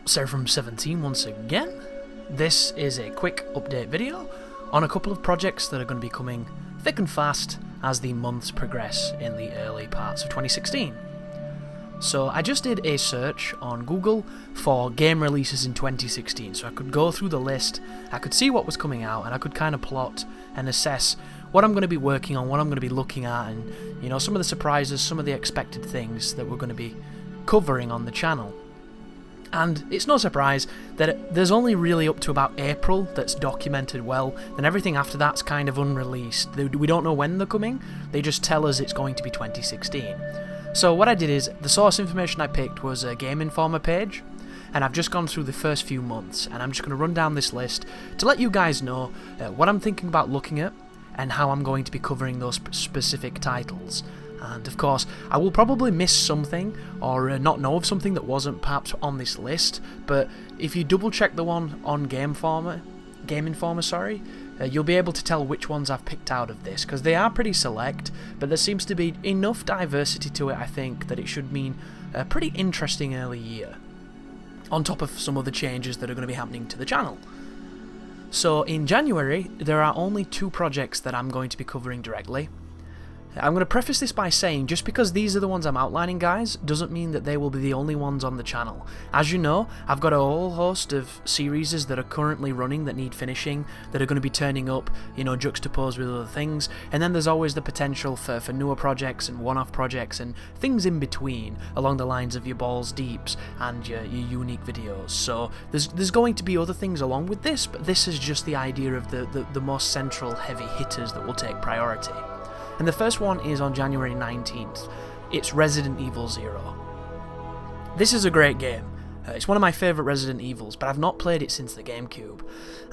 Seraphim17 once again. This is a quick update video on a couple of projects that are going to be coming thick and fast as the months progress in the early parts of 2016. So I just did a search on Google for game releases in 2016, so I could go through the list, I could see what was coming out, and I could kind of plot and assess what I'm going to be working on, what I'm going to be looking at, and some of the surprises, some of the expected things that we're going to be covering on the channel. And it's no surprise that there's only really up to about April that's documented well, then everything after that's kind of unreleased. We don't know when they're coming, they just tell us it's going to be 2016. So what I did is, the source information I picked was a Game Informer page, and I've just gone through the first few months, and I'm just going to run down this list to let you guys know what I'm thinking about looking at, and how I'm going to be covering those specific titles. And of course, I will probably miss something, or not know of something that wasn't perhaps on this list, but if you double check the one on Game Informer, you'll be able to tell which ones I've picked out of this, because they are pretty select, but there seems to be enough diversity to it, I think, that it should mean a pretty interesting early year, on top of some other changes that are going to be happening to the channel. So in January, there are only 2 projects that I'm going to be covering directly. I'm going to preface this by saying, just because these are the ones I'm outlining, guys, doesn't mean that they will be the only ones on the channel. As you know, I've got a whole host of series that are currently running that need finishing, that are going to be turning up, juxtaposed with other things, and then there's always the potential for newer projects and one-off projects and things in between, along the lines of your balls deeps and your unique videos. So there's going to be other things along with this, but this is just the idea of the most central heavy hitters that will take priority. And the first one is on January 19th. It's Resident Evil 0. This is a great game. It's one of my favourite Resident Evils, but I've not played it since the GameCube.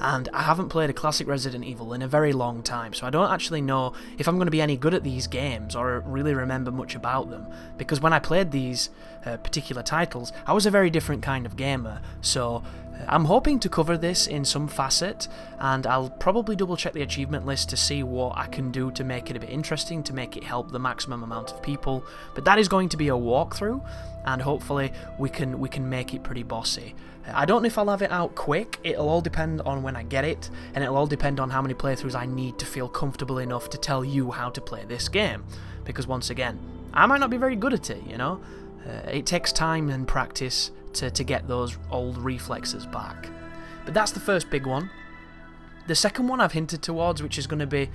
And I haven't played a classic Resident Evil in a very long time, so I don't actually know if I'm going to be any good at these games or really remember much about them. Because when I played these particular titles, I was a very different kind of gamer, so I'm hoping to cover this in some facet, and I'll probably double check the achievement list to see what I can do to make it a bit interesting, to make it help the maximum amount of people. But that is going to be a walkthrough, and hopefully we can make it pretty bossy. I don't know if I'll have it out quick, it'll all depend on when I get it, and it'll all depend on how many playthroughs I need to feel comfortable enough to tell you how to play this game. Because once again, I might not be very good at it, it takes time and practice to get those old reflexes back. But that's the first big one. The second one I've hinted towards, which is going to be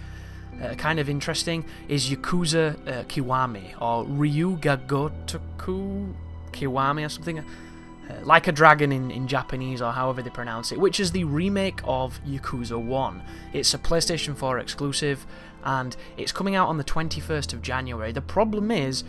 kind of interesting, is Yakuza Kiwami, or Ryuga Kiwami or something, like a dragon in Japanese, or however they pronounce it, which is the remake of Yakuza 1. It's a PlayStation 4 exclusive, and it's coming out on the 21st of January. The problem is,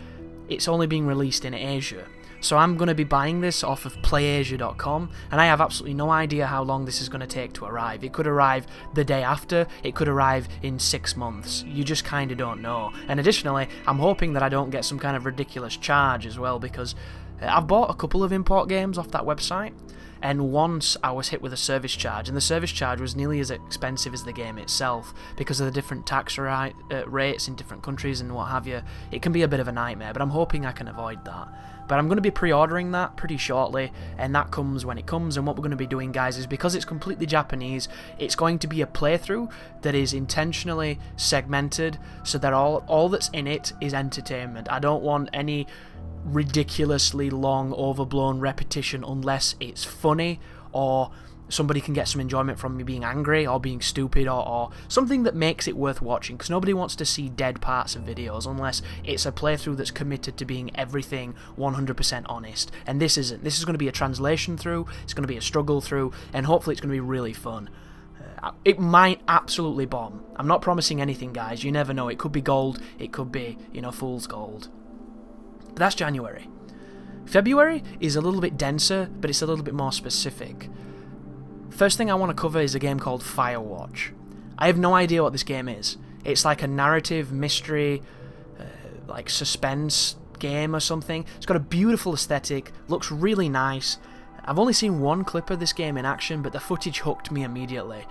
it's only being released in Asia. So I'm going to be buying this off of PlayAsia.com, and I have absolutely no idea how long this is going to take to arrive. It could arrive the day after, it could arrive in 6 months. You just kind of don't know. And additionally, I'm hoping that I don't get some kind of ridiculous charge as well, because I've bought a couple of import games off that website, and once I was hit with a service charge, and the service charge was nearly as expensive as the game itself, because of the different tax rates in different countries and what have you. It can be a bit of a nightmare, but I'm hoping I can avoid that. But I'm going to be pre-ordering that pretty shortly, and that comes when it comes. And what we're going to be doing, guys, is because it's completely Japanese, it's going to be a playthrough that is intentionally segmented so that all that's in it is entertainment. I don't want any ridiculously long, overblown repetition unless it's funny, or somebody can get some enjoyment from me being angry or being stupid, or something that makes it worth watching, because nobody wants to see dead parts of videos unless it's a playthrough that's committed to being everything 100% honest. And this isn't. This is going to be a translation through, it's going to be a struggle through, and hopefully it's going to be really fun. It might absolutely bomb. I'm not promising anything, guys. You never know. It could be gold, it could be, fool's gold. But that's January. February is a little bit denser, but it's a little bit more specific. First thing I want to cover is a game called Firewatch. I have no idea what this game is. It's like a narrative, mystery, like suspense game or something. It's got a beautiful aesthetic, looks really nice. I've only seen one clip of this game in action, but the footage hooked me immediately.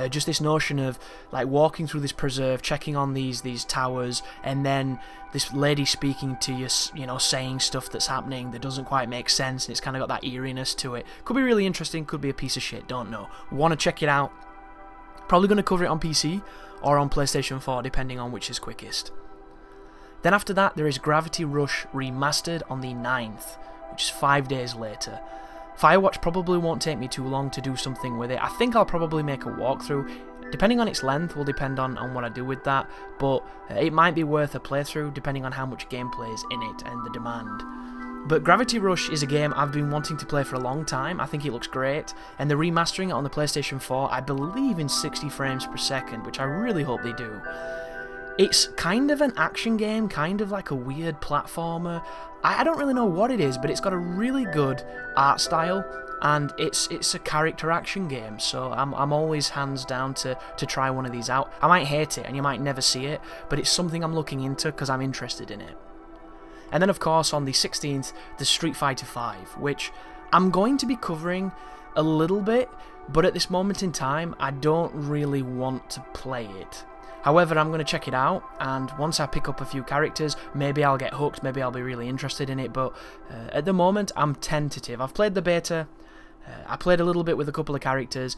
Just this notion of like walking through this preserve, checking on these towers, and then this lady speaking to you, you know, saying stuff that's happening that doesn't quite make sense, and it's kind of got that eeriness to it. Could be really interesting, could be a piece of shit, don't know. Want to check it out. Probably going to cover it on PC or on PlayStation 4, depending on which is quickest. Then after that, there is Gravity Rush Remastered on the 9th, which is 5 days later. Firewatch probably won't take me too long to do something with it. I think I'll probably make a walkthrough. Depending on its length will depend on what I do with that, but it might be worth a playthrough depending on how much gameplay is in it and the demand. But Gravity Rush is a game I've been wanting to play for a long time. I think it looks great, and they're remastering it on the PlayStation 4, I believe in 60 frames per second, which I really hope they do. It's kind of an action game, kind of like a weird platformer. I don't really know what it is, but it's got a really good art style, and it's a character action game, so I'm always hands down to try one of these out. I might hate it, and you might never see it, but it's something I'm looking into because I'm interested in it. And then of course on the 16th, there's Street Fighter V, which I'm going to be covering a little bit, but at this moment in time, I don't really want to play it. However, I'm going to check it out, and once I pick up a few characters, maybe I'll get hooked, maybe I'll be really interested in it, but at the moment, I'm tentative. I've played the beta, I played a little bit with a couple of characters.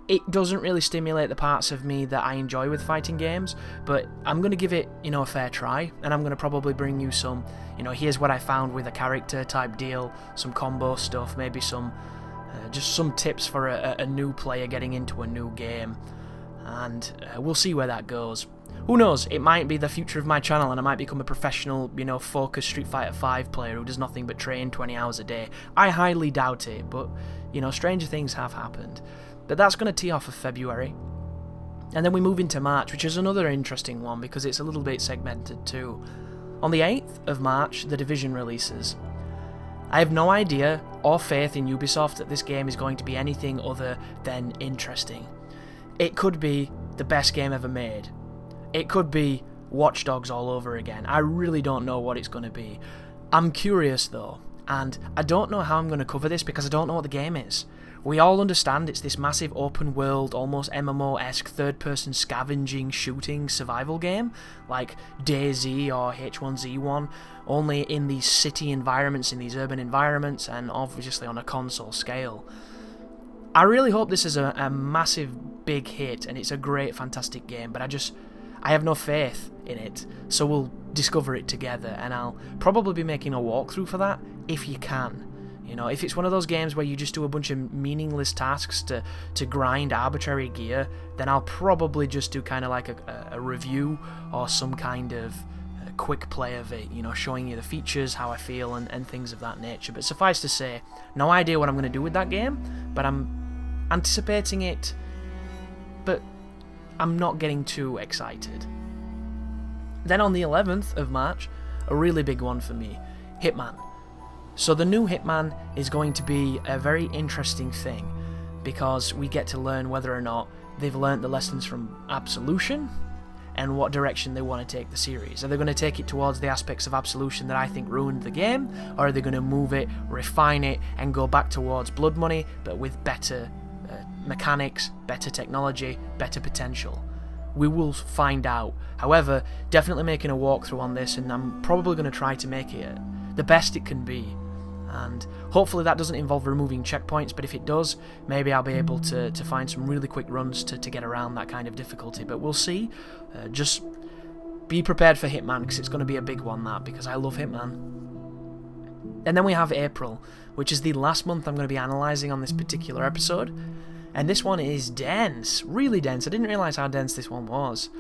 It doesn't really stimulate the parts of me that I enjoy with fighting games, but I'm going to give it, you know, a fair try, and I'm going to probably bring you some, you know, here's what I found with a character type deal, some combo stuff, maybe some, just some tips for a new player getting into a new game. And we'll see where that goes. Who knows, it might be the future of my channel and I might become a professional, you know, focused Street Fighter V player who does nothing but train 20 hours a day. I highly doubt it, but, you know, stranger things have happened. But that's going to tee off of February. And then we move into March, which is another interesting one because it's a little bit segmented too. On the 8th of March, The Division releases. I have no idea or faith in Ubisoft that this game is going to be anything other than interesting. It could be the best game ever made. It could be Watch Dogs all over again. I really don't know what it's going to be. I'm curious though, and I don't know how I'm going to cover this because I don't know what the game is. We all understand it's this massive open world, almost MMO-esque third-person scavenging, shooting survival game, like DayZ or H1Z1, only in these city environments, in these urban environments, and obviously on a console scale. I really hope this is a massive big hit and it's a great fantastic game, but I have no faith in it, so we'll discover it together, and I'll probably be making a walkthrough for that if you can. You know, if it's one of those games where you just do a bunch of meaningless tasks to grind arbitrary gear, then I'll probably just do kind of like a review or some kind of quick play of it, you know, showing you the features, how I feel, and things of that nature. But suffice to say, no idea what I'm going to do with that game, but I'm anticipating it, but I'm not getting too excited. Then on the 11th of March, a really big one for me, Hitman. So the new Hitman is going to be a very interesting thing, because we get to learn whether or not they've learnt the lessons from Absolution, and what direction they want to take the series. Are they going to take it towards the aspects of Absolution that I think ruined the game, or are they going to move it, refine it, and go back towards Blood Money, but with better mechanics, better technology, better potential? We will find out. However, definitely making a walkthrough on this, and I'm probably going to try to make it the best it can be. And hopefully that doesn't involve removing checkpoints, but if it does, maybe I'll be able to find some really quick runs to get around that kind of difficulty. But we'll see. Just be prepared for Hitman, because it's going to be a big one, that, because I love Hitman. And then we have April, which is the last month I'm going to be analysing on this particular episode. And this one is dense, really dense. I didn't realise how dense this one was.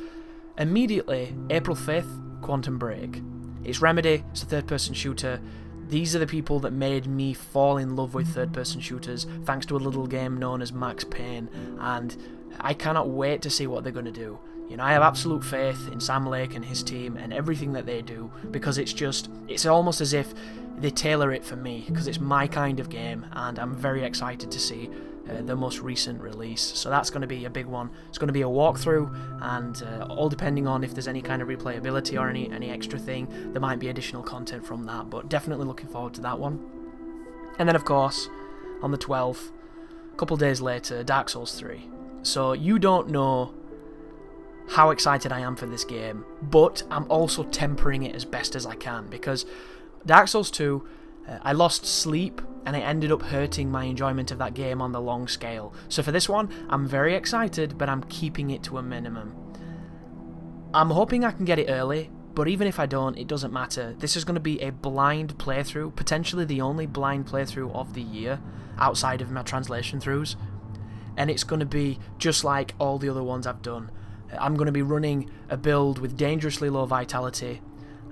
Immediately, April 5th, Quantum Break. It's Remedy, it's a third-person shooter. These are the people that made me fall in love with third-person shooters, thanks to a little game known as Max Payne, and I cannot wait to see what they're going to do. You know, I have absolute faith in Sam Lake and his team and everything that they do, because it's almost as if they tailor it for me, because it's my kind of game, and I'm very excited to see the most recent release. So that's going to be a big one. It's going to be a walkthrough, and all depending on if there's any kind of replayability or any extra thing, there might be additional content from that, but definitely looking forward to that one. And then of course, on the 12th. A couple days later, Dark Souls 3. So you don't know how excited I am for this game, but I'm also tempering it as best as I can, because Dark Souls 2, I lost sleep, and it ended up hurting my enjoyment of that game on the long scale. So for this one, I'm very excited, but I'm keeping it to a minimum. I'm hoping I can get it early, but even if I don't, it doesn't matter. This is going to be a blind playthrough, potentially the only blind playthrough of the year, outside of my translation throughs. And it's going to be just like all the other ones I've done. I'm going to be running a build with dangerously low vitality.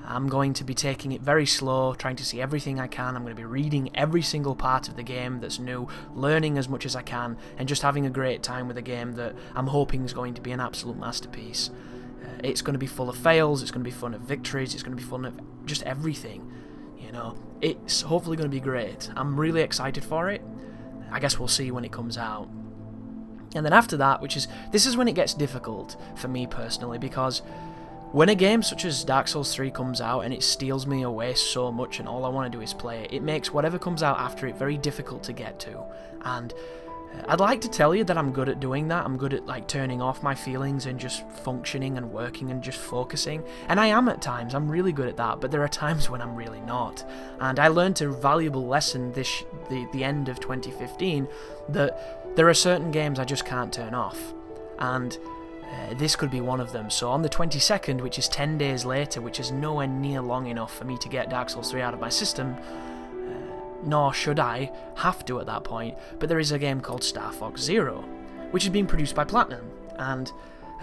I'm going to be taking it very slow, trying to see everything I can. I'm going to be reading every single part of the game that's new, learning as much as I can, and just having a great time with a game that I'm hoping is going to be an absolute masterpiece. It's going to be full of fails, it's going to be full of victories, it's going to be full of just everything. You know, it's hopefully going to be great. I'm really excited for it. I guess we'll see when it comes out. And then after that, this is when it gets difficult for me personally, because when a game such as Dark Souls 3 comes out and it steals me away so much and all I want to do is play it, it makes whatever comes out after it very difficult to get to. And I'd like to tell you that I'm good at doing that. I'm good at like turning off my feelings and just functioning and working and just focusing. And I am at times. I'm really good at that. But there are times when I'm really not. And I learned a valuable lesson the end of 2015 that there are certain games I just can't turn off. And this could be one of them. So on the 22nd, which is 10 days later, which is nowhere near long enough for me to get Dark Souls 3 out of my system, nor should I have to at that point, but there is a game called Star Fox Zero, which is being produced by Platinum, and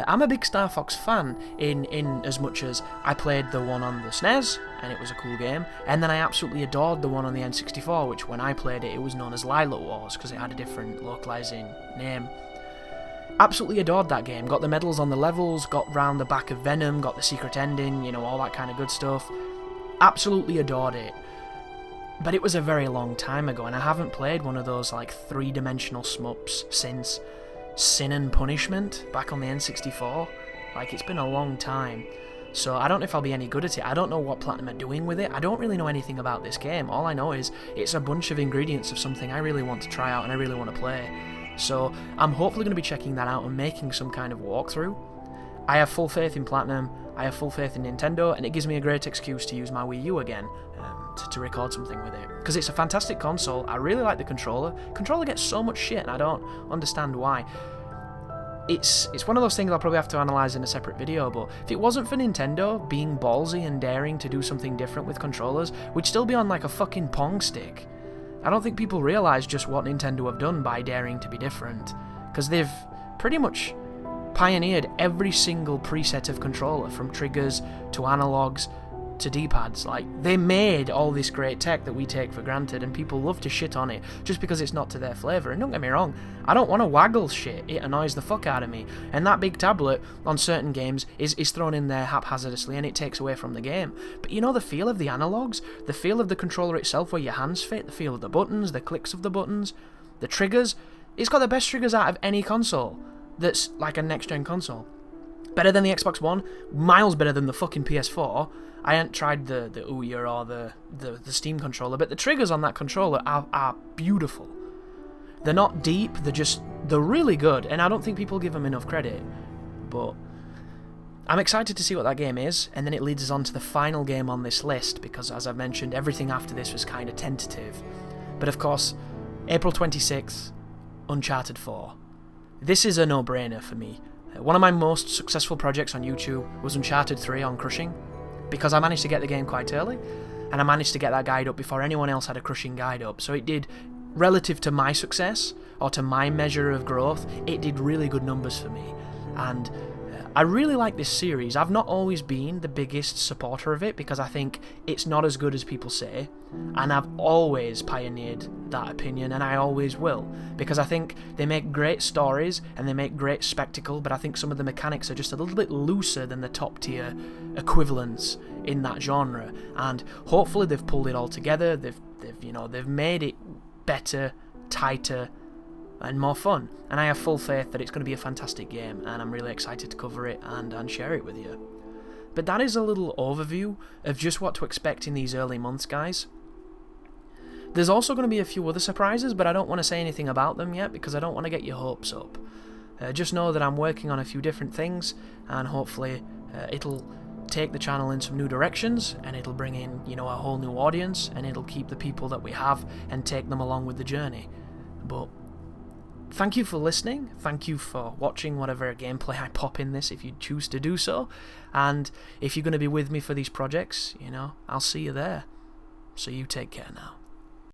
I'm a big Star Fox fan in as much as I played the one on the SNES, and it was a cool game, and then I absolutely adored the one on the N64, which when I played it, it was known as Lylat Wars, because it had a different localizing name. Absolutely adored that game, got the medals on the levels, got round the back of Venom, got the secret ending, you know, all that kind of good stuff. Absolutely adored it. But it was a very long time ago, and I haven't played one of those like three-dimensional shmups since Sin and Punishment back on the N64. Like, it's been a long time. So I don't know if I'll be any good at it. I don't know what Platinum are doing with it. I don't really know anything about this game. All I know is it's a bunch of ingredients of something I really want to try out and I really want to play. So I'm hopefully going to be checking that out and making some kind of walkthrough. I have full faith in Platinum, I have full faith in Nintendo, and it gives me a great excuse to use my Wii U again to record something with it. Because it's a fantastic console, I really like the controller. Controller gets so much shit and I don't understand why. It's one of those things I'll probably have to analyse in a separate video, but if it wasn't for Nintendo being ballsy and daring to do something different with controllers, we'd still be on like a fucking Pong stick. I don't think people realise just what Nintendo have done by daring to be different, because they've pretty much pioneered every single preset of controller, from triggers to analogs to D-pads. Like, they made all this great tech that we take for granted, and people love to shit on it just because it's not to their flavour. And don't get me wrong, I don't want to waggle shit, it annoys the fuck out of me, and that big tablet on certain games is thrown in there haphazardly and it takes away from the game. But you know, the feel of the analogs, the feel of the controller itself where your hands fit, the feel of the buttons, the clicks of the buttons, the triggers, it's got the best triggers out of any console that's like a next-gen console. Better than the Xbox One, miles better than the fucking PS4. I hadn't tried the Ouya or the Steam controller, but the triggers on that controller are beautiful. They're not deep, they're really good, and I don't think people give them enough credit. But I'm excited to see what that game is, and then it leads us on to the final game on this list, because as I've mentioned, everything after this was kind of tentative. But of course, April 26th, Uncharted 4. This is a no-brainer for me. One of my most successful projects on YouTube was Uncharted 3 on Crushing, because I managed to get the game quite early, and I managed to get that guide up before anyone else had a Crushing guide up, so it did, relative to my success, or to my measure of growth, it did really good numbers for me. And I really like this series. I've not always been the biggest supporter of it, because I think it's not as good as people say, and I've always pioneered that opinion, and I always will, because I think they make great stories and they make great spectacle, but I think some of the mechanics are just a little bit looser than the top tier equivalents in that genre, and hopefully they've pulled it all together. They've made it better, tighter, and more fun, and I have full faith that it's going to be a fantastic game, and I'm really excited to cover it and share it with you. But that is a little overview of just what to expect in these early months, guys. There's also going to be a few other surprises, but I don't want to say anything about them yet because I don't want to get your hopes up. Just know that I'm working on a few different things, and hopefully it'll take the channel in some new directions, and it'll bring in, you know, a whole new audience, and it'll keep the people that we have and take them along with the journey. But thank you for listening, thank you for watching whatever gameplay I pop in this if you choose to do so, and if you're going to be with me for these projects, you know, I'll see you there. So you take care now.